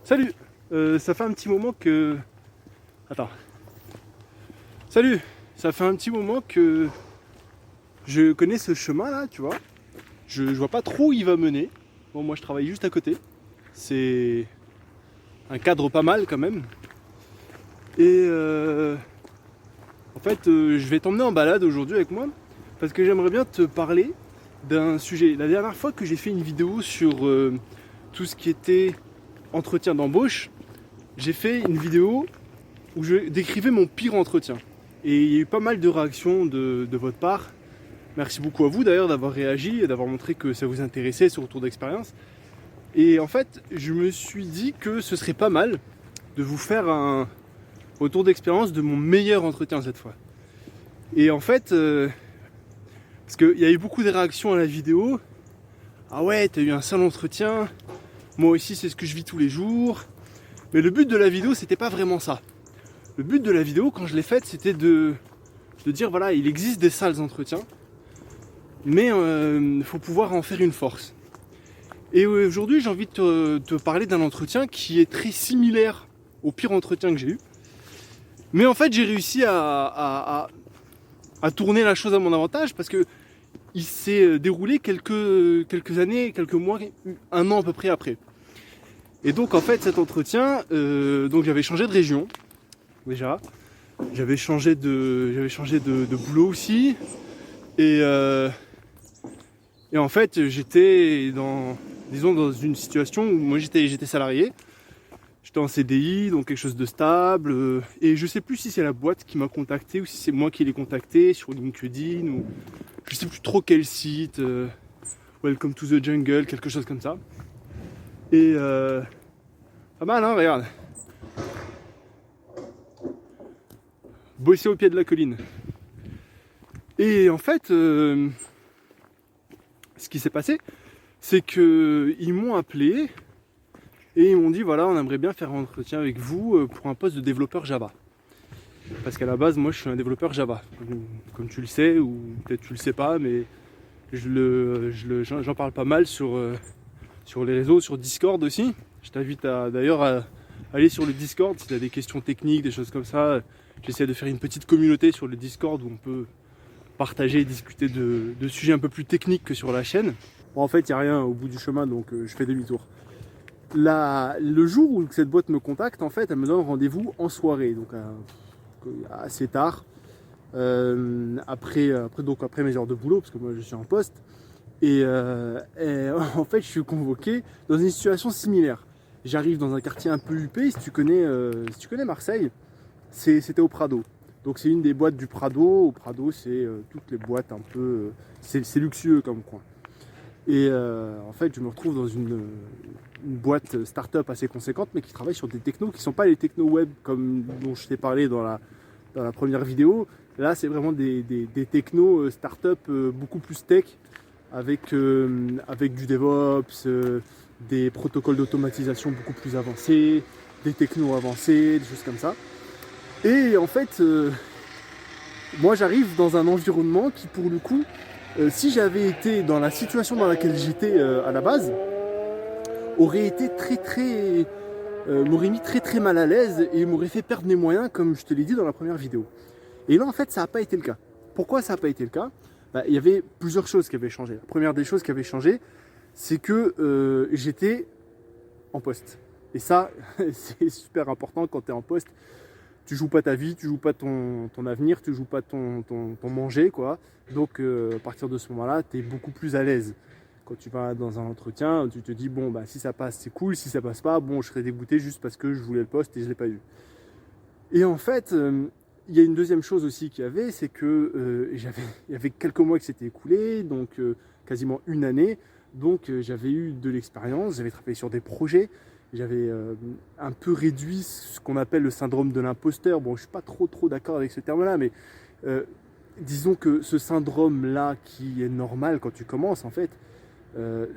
Salut. Ça fait un petit moment que... Attends. Salut. Ça fait un petit moment que je connais ce chemin là, tu vois. Je vois pas trop où il va mener. Bon, moi je travaille juste à côté. C'est un cadre pas mal quand même. Et en fait, je vais t'emmener en balade aujourd'hui avec moi parce que j'aimerais bien te parler d'un sujet. La dernière fois que j'ai fait une vidéo sur tout ce qui était entretien d'embauche, j'ai fait une vidéo où je décrivais mon pire entretien. Et il y a eu pas mal de réactions de votre part. Merci beaucoup à vous d'ailleurs d'avoir réagi et d'avoir montré que ça vous intéressait ce retour d'expérience. Et en fait, je me suis dit que ce serait pas mal de vous faire un retour d'expérience de mon meilleur entretien cette fois. Et en fait, parce qu'il y a eu beaucoup de réactions à la vidéo. Ah ouais, t'as eu un sale entretien. Moi aussi, c'est ce que je vis tous les jours. Mais le but de la vidéo, c'était pas vraiment ça. Le but de la vidéo, quand je l'ai faite, c'était de dire voilà, il existe des sales entretiens, mais il faut pouvoir en faire une force. Et aujourd'hui, j'ai envie de te parler d'un entretien qui est très similaire au pire entretien que j'ai eu. Mais en fait, j'ai réussi à tourner la chose à mon avantage parce que il s'est déroulé quelques années, quelques mois, un an à peu près après. Et donc en fait, cet entretien, donc j'avais changé de région déjà. J'avais changé de boulot aussi. Et en fait, j'étais dans une situation où moi j'étais salarié. J'étais en CDI, donc quelque chose de stable. Et je sais plus si c'est la boîte qui m'a contacté ou si c'est moi qui l'ai contacté sur LinkedIn ou je sais plus trop quel site. Welcome to the jungle, quelque chose comme ça. Et pas mal, hein, regarde. Bosser au pied de la colline. Et en fait, ce qui s'est passé, c'est qu'ils m'ont appelé et ils m'ont dit voilà, on aimerait bien faire un entretien avec vous pour un poste de développeur Java. Parce qu'à la base, moi, je suis un développeur Java. Comme tu le sais, ou peut-être tu le sais pas, mais j'en parle pas mal sur les réseaux, sur Discord aussi. Je t'invite d'ailleurs à aller sur le Discord si tu as des questions techniques, des choses comme ça. J'essaie de faire une petite communauté sur le Discord où on peut partager et discuter de sujets un peu plus techniques que sur la chaîne. Bon, en fait, il n'y a rien au bout du chemin, donc je fais demi-tour. Le jour où cette boîte me contacte, en fait, elle me donne rendez-vous en soirée, donc assez tard, après mes heures de boulot, parce que moi je suis en poste. Et en fait, je suis convoqué dans une situation similaire. J'arrive dans un quartier un peu huppé. Si tu connais Marseille, c'était au Prado. Donc c'est une des boîtes du Prado. Au Prado, c'est toutes les boîtes un peu... c'est luxueux comme coin. Et en fait, je me retrouve dans une boîte start-up assez conséquente, mais qui travaille sur des technos qui ne sont pas les technos web comme dont je t'ai parlé dans la première vidéo. Là, c'est vraiment des technos start-up beaucoup plus tech, avec du DevOps, des protocoles d'automatisation beaucoup plus avancés, des technos avancés, des choses comme ça. Et en fait, moi j'arrive dans un environnement qui pour le coup, si j'avais été dans la situation dans laquelle j'étais à la base, aurait été m'aurait mis très mal à l'aise et m'aurait fait perdre mes moyens comme je te l'ai dit dans la première vidéo. Et là en fait ça n'a pas été le cas. Pourquoi ça n'a pas été le cas ? Il y avait plusieurs choses qui avaient changé. La première des choses qui avait changé, c'est que j'étais en poste. Et ça, c'est super important quand tu es en poste. Tu joues pas ta vie, tu joues pas ton avenir, tu joues pas ton manger, quoi. Donc à partir de ce moment-là, tu es beaucoup plus à l'aise. Quand tu vas dans un entretien, tu te dis bon si ça passe, c'est cool, si ça passe pas, bon je serais dégoûté juste parce que je voulais le poste et je l'ai pas eu. Et en fait, il y a une deuxième chose aussi qu'il y avait, c'est que il y avait quelques mois qui s'étaient écoulés, donc quasiment une année. Donc j'avais eu de l'expérience, j'avais travaillé sur des projets, j'avais un peu réduit ce qu'on appelle le syndrome de l'imposteur. Bon, je suis pas trop d'accord avec ce terme-là, mais disons que ce syndrome-là qui est normal quand tu commences, en fait,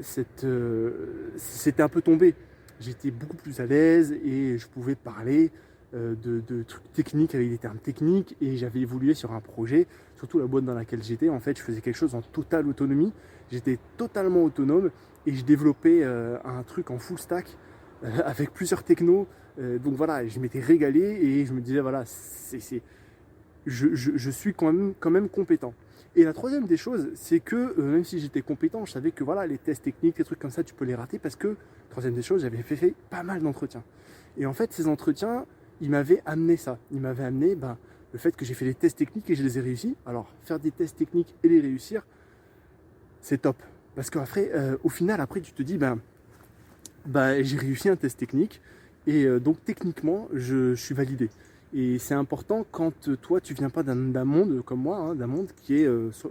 c'était un peu tombé. J'étais beaucoup plus à l'aise et je pouvais parler de trucs techniques avec des termes techniques et j'avais évolué sur un projet, surtout la boîte dans laquelle j'étais. En fait, je faisais quelque chose en totale autonomie. J'étais totalement autonome et je développais un truc en full stack avec plusieurs technos. Donc voilà, je m'étais régalé et je me disais, voilà, je suis quand même compétent. Et la troisième des choses, c'est que même si j'étais compétent, je savais que voilà, les tests techniques, les trucs comme ça, tu peux les rater parce que, troisième des choses, j'avais fait pas mal d'entretiens. Et en fait, ces entretiens, ils m'avaient amené ça. Ils m'avaient amené le fait que j'ai fait des tests techniques et je les ai réussis. Alors, faire des tests techniques et les réussir, c'est top. Parce qu'après, au final, après, tu te dis, j'ai réussi un test technique et donc techniquement, je suis validé. Et c'est important quand toi, tu viens pas d'un monde comme moi, hein, d'un monde qui est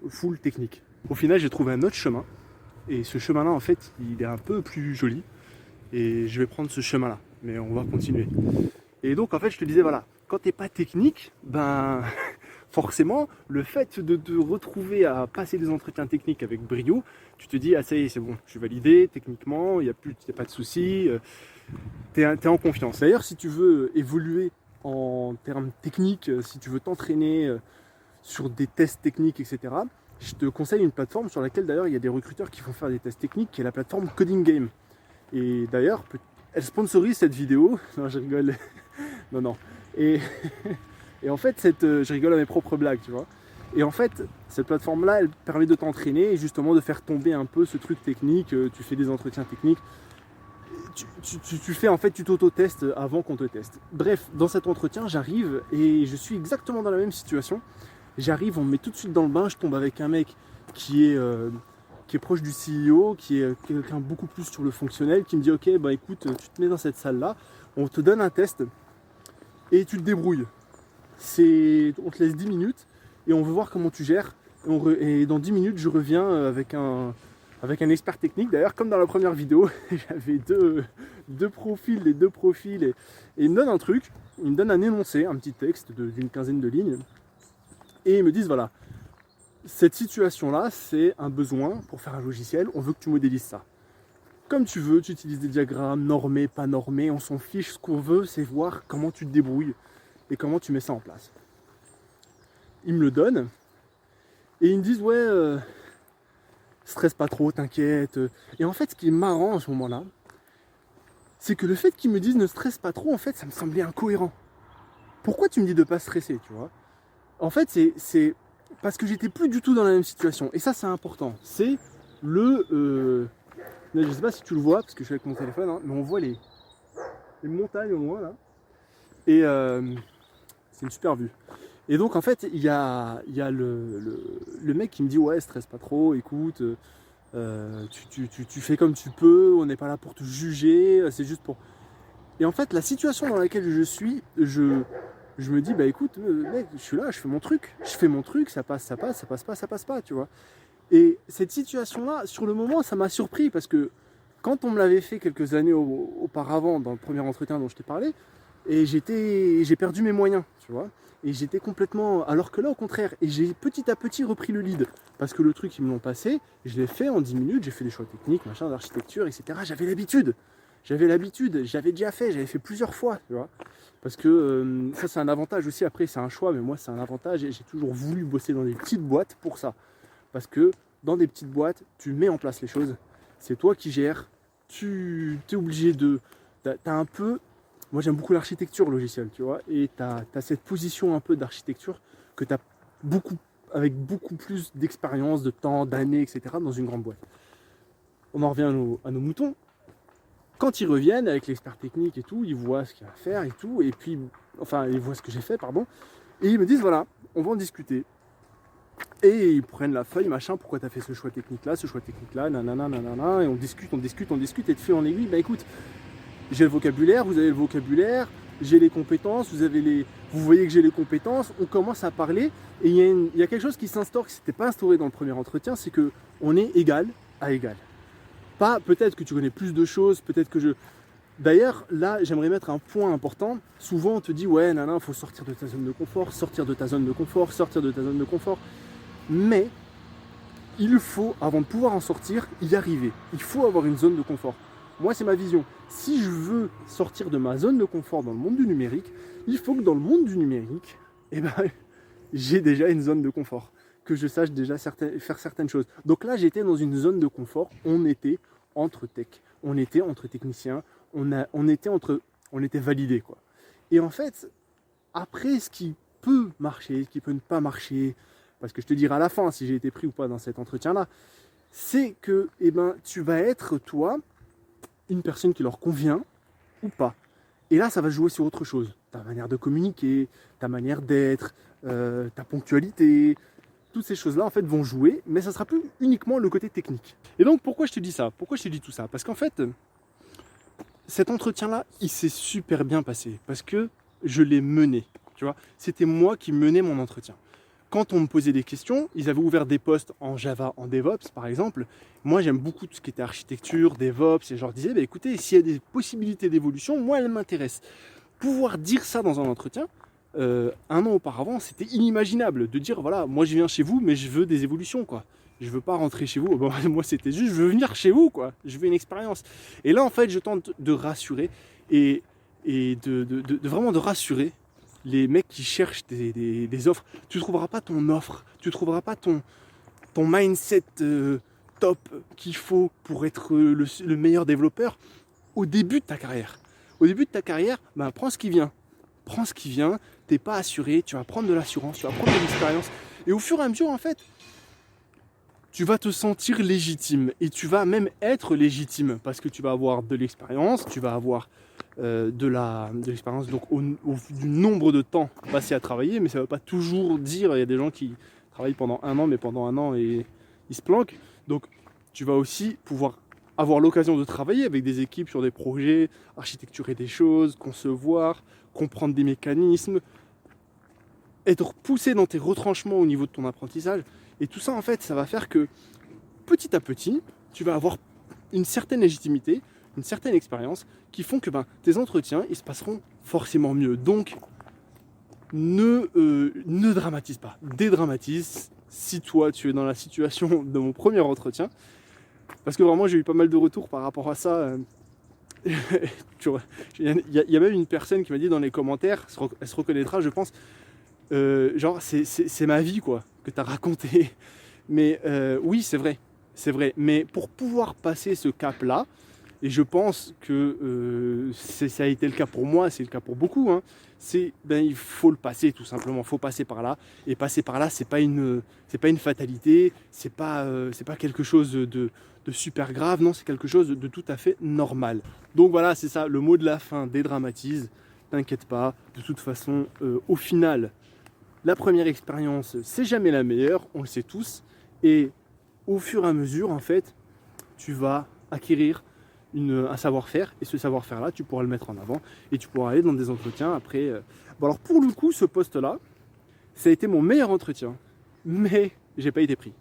full technique. Au final, j'ai trouvé un autre chemin. Et ce chemin-là, en fait, il est un peu plus joli. Et je vais prendre ce chemin-là. Mais on va continuer. Et donc, en fait, je te disais, voilà, quand t'es pas technique, forcément, le fait de te retrouver à passer des entretiens techniques avec brio, tu te dis, ah ça y est, c'est bon, je suis validé techniquement, il n'y a pas de souci, t'es en confiance. D'ailleurs, si tu veux évoluer en termes techniques, si tu veux t'entraîner sur des tests techniques, etc., je te conseille une plateforme sur laquelle d'ailleurs il y a des recruteurs qui font faire des tests techniques, qui est la plateforme Coding Game. Et d'ailleurs, elle sponsorise cette vidéo. Non, je rigole. Non. Et en fait, je rigole à mes propres blagues, tu vois. Et en fait, cette plateforme-là, elle permet de t'entraîner et justement de faire tomber un peu ce truc technique. Tu fais des entretiens techniques. Tu fais en fait, tu t'auto-testes avant qu'on te teste. Bref, dans cet entretien, j'arrive et je suis exactement dans la même situation. J'arrive, on me met tout de suite dans le bain, je tombe avec un mec qui est proche du CEO, qui est quelqu'un beaucoup plus sur le fonctionnel, qui me dit ok, écoute, tu te mets dans cette salle-là, on te donne un test et tu te débrouilles. On te laisse 10 minutes et on veut voir comment tu gères. Et dans 10 minutes, je reviens avec un expert technique. D'ailleurs, comme dans la première vidéo, j'avais deux profils, les deux profils. Et ils me donnent un truc, ils me donnent un énoncé, un petit texte d'une quinzaine de lignes. Et ils me disent, voilà, cette situation-là, c'est un besoin pour faire un logiciel, on veut que tu modélises ça. Comme tu veux, tu utilises des diagrammes normés, pas normés, on s'en fiche, ce qu'on veut, c'est voir comment tu te débrouilles et comment tu mets ça en place. Ils me le donnent et ils me disent, ouais, stresse pas trop, t'inquiète. Et en fait, ce qui est marrant à ce moment-là, c'est que le fait qu'ils me disent ne stresse pas trop, en fait, ça me semblait incohérent. Pourquoi tu me dis de pas stresser, tu vois? En fait, c'est parce que j'étais plus du tout dans la même situation. Et ça, c'est important. C'est je sais pas si tu le vois, parce que je suis avec mon téléphone, hein, mais on voit les montagnes au loin, là. Et c'est une super vue. Et donc, en fait, il y a le mec qui me dit, ouais, stresse pas trop, écoute, tu fais comme tu peux, on n'est pas là pour te juger, c'est juste pour... Et en fait, la situation dans laquelle je suis, je me dis, écoute, mec, je suis là, je fais mon truc, ça passe pas, tu vois. Et cette situation-là, sur le moment, ça m'a surpris parce que quand on me l'avait fait quelques années auparavant, dans le premier entretien dont je t'ai parlé, et j'ai perdu mes moyens, tu vois. Et j'étais complètement... Alors que là, au contraire, et j'ai petit à petit repris le lead. Parce que le truc, ils me l'ont passé, je l'ai fait en 10 minutes, j'ai fait des choix techniques, d'architecture, etc. J'avais l'habitude, j'avais déjà fait, j'avais fait plusieurs fois, tu vois. Parce que ça, c'est un avantage aussi. Après, c'est un choix, mais moi, c'est un avantage. Et j'ai toujours voulu bosser dans des petites boîtes pour ça. Parce que dans des petites boîtes, tu mets en place les choses. C'est toi qui gères. Tu es obligé de... T'as un peu... Moi, j'aime beaucoup l'architecture logicielle, tu vois. Et tu as cette position un peu d'architecture que tu as avec beaucoup plus d'expérience, de temps, d'années, etc. dans une grande boîte. On en revient à nos moutons. Quand ils reviennent avec l'expert technique et tout, ils voient ce qu'il y a à faire et tout. Et puis, enfin, ils voient ce que j'ai fait, pardon. Et ils me disent, voilà, on va en discuter. Et ils prennent la feuille, machin, pourquoi tu as fait ce choix technique-là, nanana, et on discute, et de fil en aiguille, écoute, j'ai le vocabulaire, vous avez le vocabulaire, j'ai les compétences, vous voyez que j'ai les compétences, on commence à parler, et il y a quelque chose qui s'instaure, qui ne s'était pas instauré dans le premier entretien, c'est qu'on est égal à égal. Pas peut-être que tu connais plus de choses, peut-être que je... D'ailleurs, là, j'aimerais mettre un point important. Souvent, on te dit, ouais, il faut sortir de ta zone de confort, sortir de ta zone de confort. Mais il faut, avant de pouvoir en sortir, y arriver. Il faut avoir une zone de confort. Moi, c'est ma vision. Si je veux sortir de ma zone de confort dans le monde du numérique, il faut que dans le monde du numérique, j'ai déjà une zone de confort. Que je sache déjà faire certaines choses. Donc là, j'étais dans une zone de confort. On était entre tech. On était entre techniciens. on était validés, quoi. Et en fait, après, ce qui peut marcher, ce qui peut ne pas marcher, parce que je te dirai à la fin si j'ai été pris ou pas dans cet entretien-là, c'est que tu vas être, toi, une personne qui leur convient ou pas. Et là, ça va jouer sur autre chose. Ta manière de communiquer, ta manière d'être, ta ponctualité, toutes ces choses-là, en fait, vont jouer, mais ça sera plus uniquement le côté technique. Et donc, pourquoi je te dis ça? Pourquoi je te dis tout ça? Parce qu'en fait, cet entretien-là, il s'est super bien passé, parce que je l'ai mené, tu vois. C'était moi qui menais mon entretien. Quand on me posait des questions, ils avaient ouvert des postes en Java, en DevOps, par exemple. Moi, j'aime beaucoup tout ce qui était architecture, DevOps, et je leur disais, écoutez, s'il y a des possibilités d'évolution, moi, elles m'intéressent. Pouvoir dire ça dans un entretien, un an auparavant, c'était inimaginable de dire, voilà, moi, je viens chez vous, mais je veux des évolutions, quoi. Je veux pas rentrer chez vous. Bon, moi, c'était juste, je veux venir chez vous, quoi. Je veux une expérience. Et là, en fait, je tente de rassurer et de vraiment de rassurer les mecs qui cherchent des offres. Tu ne trouveras pas ton offre, tu ne trouveras pas ton mindset top qu'il faut pour être le meilleur développeur au début de ta carrière. Au début de ta carrière, prends ce qui vient. Prends ce qui vient, tu n'es pas assuré, tu vas prendre de l'assurance, tu vas prendre de l'expérience. Et au fur et à mesure, en fait, tu vas te sentir légitime. Et tu vas même être légitime parce que tu vas avoir de l'expérience, tu vas avoir de l'expérience donc du nombre de temps passé à travailler, mais ça ne veut pas toujours dire, il y a des gens qui travaillent pendant un an, mais pendant un an et ils se planquent. Donc tu vas aussi pouvoir avoir l'occasion de travailler avec des équipes sur des projets, architecturer des choses, concevoir, comprendre des mécanismes, être poussé dans tes retranchements au niveau de ton apprentissage. Et tout ça, en fait, ça va faire que petit à petit, tu vas avoir une certaine légitimité, une certaine expérience qui font que tes entretiens, ils se passeront forcément mieux. Donc, ne dramatise pas, dédramatise si toi, tu es dans la situation de mon premier entretien. Parce que vraiment, j'ai eu pas mal de retours par rapport à ça. Il y a même une personne qui m'a dit dans les commentaires, elle se reconnaîtra, je pense, genre, c'est ma vie, quoi, que tu as raconté. Mais oui, c'est vrai. Mais pour pouvoir passer ce cap-là, et je pense que ça a été le cas pour moi, c'est le cas pour beaucoup, hein, il faut le passer tout simplement, il faut passer par là. Et passer par là, c'est pas une fatalité, c'est pas quelque chose de super grave, non, c'est quelque chose de tout à fait normal. Donc voilà, c'est ça, le mot de la fin, dédramatise, t'inquiète pas, de toute façon, au final, la première expérience, c'est jamais la meilleure, on le sait tous, et au fur et à mesure, en fait, tu vas acquérir un savoir-faire, et ce savoir-faire-là, tu pourras le mettre en avant, et tu pourras aller dans des entretiens après. Bon, alors pour le coup, ce poste-là, ça a été mon meilleur entretien, mais j'ai pas été pris.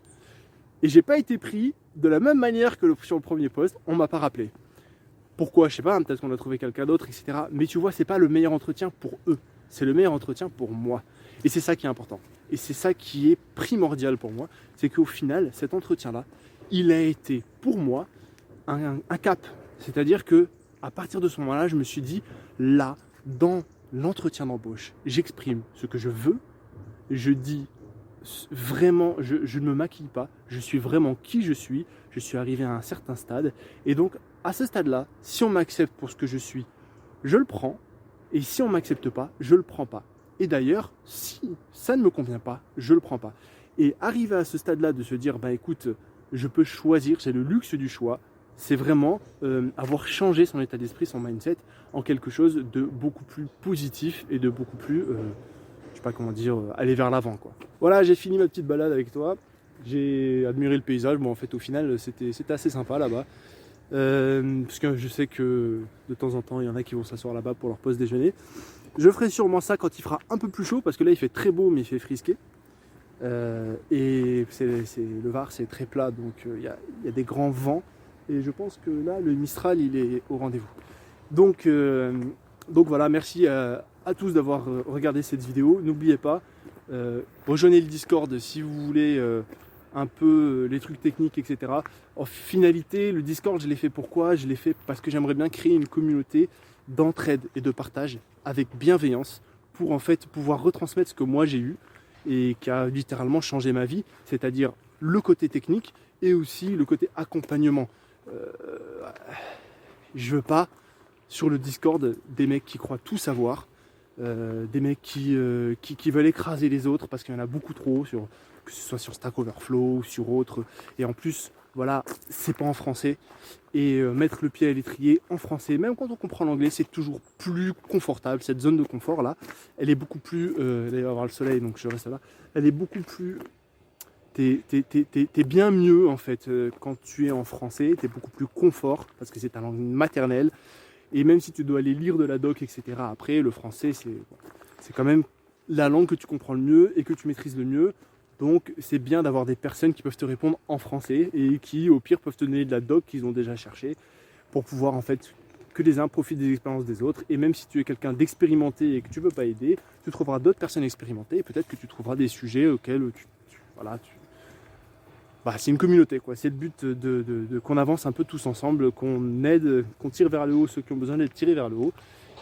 Et j'ai pas été pris de la même manière que sur le premier poste, on m'a pas rappelé. Pourquoi? Je sais pas, peut-être qu'on a trouvé quelqu'un d'autre, etc. Mais tu vois, c'est pas le meilleur entretien pour eux, c'est le meilleur entretien pour moi. Et c'est ça qui est important. Et c'est ça qui est primordial pour moi, c'est qu'au final, cet entretien-là, il a été pour moi un cap. C'est-à-dire que à partir de ce moment-là, je me suis dit, là, dans l'entretien d'embauche, j'exprime ce que je veux, je dis vraiment, je ne me maquille pas, je suis vraiment qui je suis arrivé à un certain stade, et donc à ce stade-là, si on m'accepte pour ce que je suis, je le prends, et si on ne m'accepte pas, je le prends pas. Et d'ailleurs, si ça ne me convient pas, je le prends pas. Et arriver à ce stade-là de se dire, écoute, je peux choisir, j'ai le luxe du choix, c'est vraiment avoir changé son état d'esprit, son mindset en quelque chose de beaucoup plus positif et de beaucoup plus, je sais pas comment dire, aller vers l'avant, quoi. Voilà, j'ai fini ma petite balade avec toi. J'ai admiré le paysage. Bon, en fait, au final, c'était assez sympa là-bas. Parce que je sais que de temps en temps, il y en a qui vont s'asseoir là-bas pour leur pause déjeuner. Je ferai sûrement ça quand il fera un peu plus chaud, parce que là, il fait très beau, mais il fait frisqué. Et le Var, c'est très plat, donc il y a des grands vents. Et je pense que là, le Mistral, il est au rendez-vous. Donc voilà, merci à tous d'avoir regardé cette vidéo. N'oubliez pas, rejoignez le Discord si vous voulez un peu les trucs techniques, etc. En finalité, le Discord, je l'ai fait pourquoi? Je l'ai fait parce que j'aimerais bien créer une communauté d'entraide et de partage avec bienveillance pour en fait pouvoir retransmettre ce que moi j'ai eu et qui a littéralement changé ma vie, c'est-à-dire le côté technique et aussi le côté accompagnement. Je veux pas sur le Discord des mecs qui croient tout savoir, des mecs qui veulent écraser les autres parce qu'il y en a beaucoup trop, que ce soit sur Stack Overflow ou sur autres. Et en plus, voilà, c'est pas en français. Et mettre le pied à l'étrier en français, même quand on comprend l'anglais, c'est toujours plus confortable. Cette zone de confort là, elle est beaucoup plus. Là, il va y avoir le soleil, donc je reste là. Elle est beaucoup plus. T'es bien mieux en fait quand tu es en français. T'es beaucoup plus confort parce que c'est ta langue maternelle. Et même si tu dois aller lire de la doc, etc. Après, le français, c'est quand même la langue que tu comprends le mieux et que tu maîtrises le mieux. Donc c'est bien d'avoir des personnes qui peuvent te répondre en français et qui au pire peuvent te donner de la doc qu'ils ont déjà cherché pour pouvoir en fait que les uns profitent des expériences des autres. Et même si tu es quelqu'un d'expérimenté et que tu ne veux pas aider, tu trouveras d'autres personnes expérimentées et peut-être que tu trouveras des sujets auxquels c'est une communauté quoi. C'est le but qu'on avance un peu tous ensemble, qu'on aide, qu'on tire vers le haut ceux qui ont besoin d'être tirés vers le haut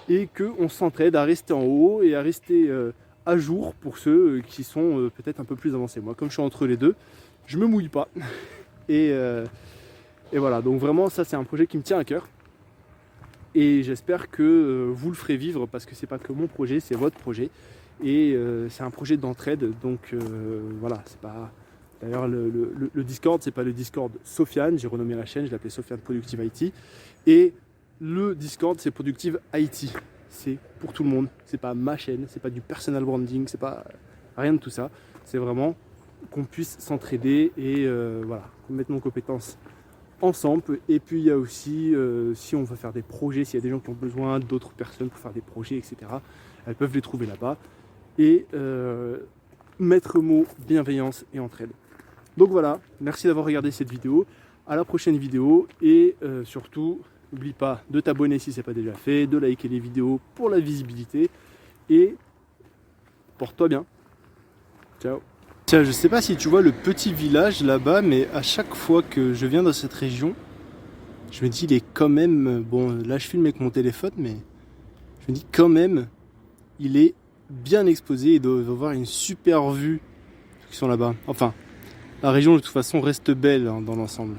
et qu'on s'entraide à rester en haut et à rester à jour pour ceux qui sont peut-être un peu plus avancés. Moi, comme je suis entre les deux, je me mouille pas. Et voilà, donc vraiment, ça c'est un projet qui me tient à cœur. Et j'espère que vous le ferez vivre parce que c'est pas que mon projet, c'est votre projet. Et c'est un projet d'entraide. Donc voilà, c'est pas. D'ailleurs, le Discord, c'est pas le Discord Sofiane, j'ai renommé la chaîne, je l'appelais Sofiane Productive IT. Et le Discord, c'est Productive IT. C'est pour tout le monde, c'est pas ma chaîne, c'est pas du personal branding, c'est pas rien de tout ça. C'est vraiment qu'on puisse s'entraider et voilà, qu'on mette nos compétences ensemble. Et puis il y a aussi, si on veut faire des projets, s'il y a des gens qui ont besoin d'autres personnes pour faire des projets, etc., elles peuvent les trouver là-bas. Et maître mot, bienveillance et entraide. Donc voilà, merci d'avoir regardé cette vidéo. À la prochaine vidéo et surtout, n'oublie pas de t'abonner si ce n'est pas déjà fait, de liker les vidéos pour la visibilité et porte-toi bien. Ciao. Tiens, je sais pas si tu vois le petit village là-bas, mais à chaque fois que je viens dans cette région, je me dis il est quand même, bon là je filme avec mon téléphone, mais je me dis quand même, il est bien exposé et doit avoir une super vue ceux qui sont là-bas. Enfin, la région de toute façon reste belle hein, dans l'ensemble.